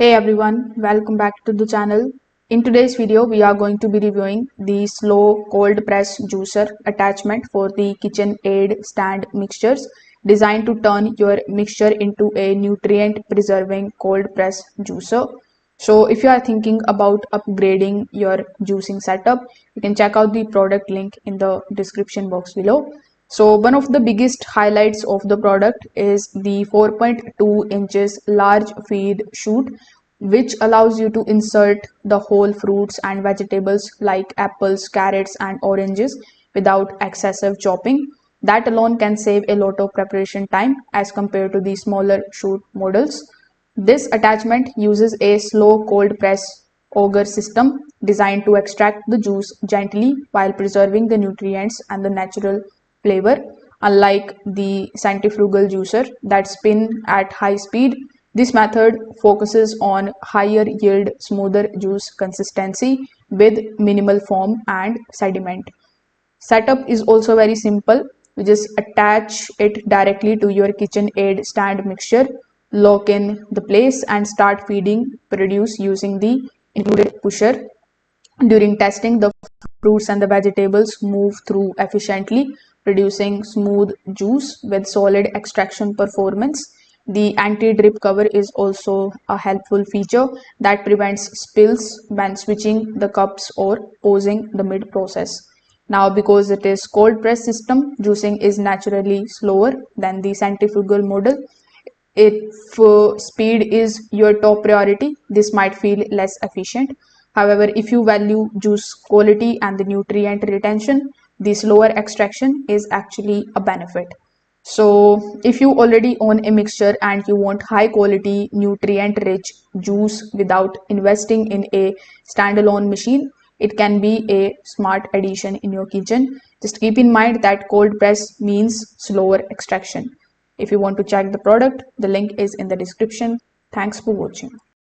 Hey everyone, welcome back to the channel. In today's video, we are going to be reviewing the slow cold press juicer attachment for the KitchenAid stand mixtures designed to turn your mixture into a nutrient preserving cold press juicer. So if you are thinking about upgrading your juicing setup, you can check out the product link in the description box below. So one of the biggest highlights of the product is the 4.2 inches large feed chute, which allows you to insert the whole fruits and vegetables like apples, carrots and oranges without excessive chopping. That alone can save a lot of preparation time as compared to the smaller chute models. This attachment uses a slow cold press auger system designed to extract the juice gently while preserving the nutrients and the natural flavor. Unlike the centrifugal juicer that spin at high speed, this method focuses on higher yield, smoother juice consistency with minimal foam and sediment. Setup is also very simple. You just attach it directly to your KitchenAid stand mixture, lock in the place and start feeding produce using the included pusher. During testing, the fruits and the vegetables move through efficiently, producing smooth juice with solid extraction performance. The anti-drip cover is also a helpful feature that prevents spills when switching the cups or pausing the mid-process. Now, because it is cold press system, juicing is naturally slower than the centrifugal model. If speed is your top priority, this might feel less efficient. However, if you value juice quality and the nutrient retention, the slower extraction is actually a benefit. So, if you already own a mixture and you want high quality, nutrient rich juice without investing in a standalone machine, it can be a smart addition in your kitchen. Just keep in mind that cold press means slower extraction. If you want to check the product, the link is in the description. Thanks for watching.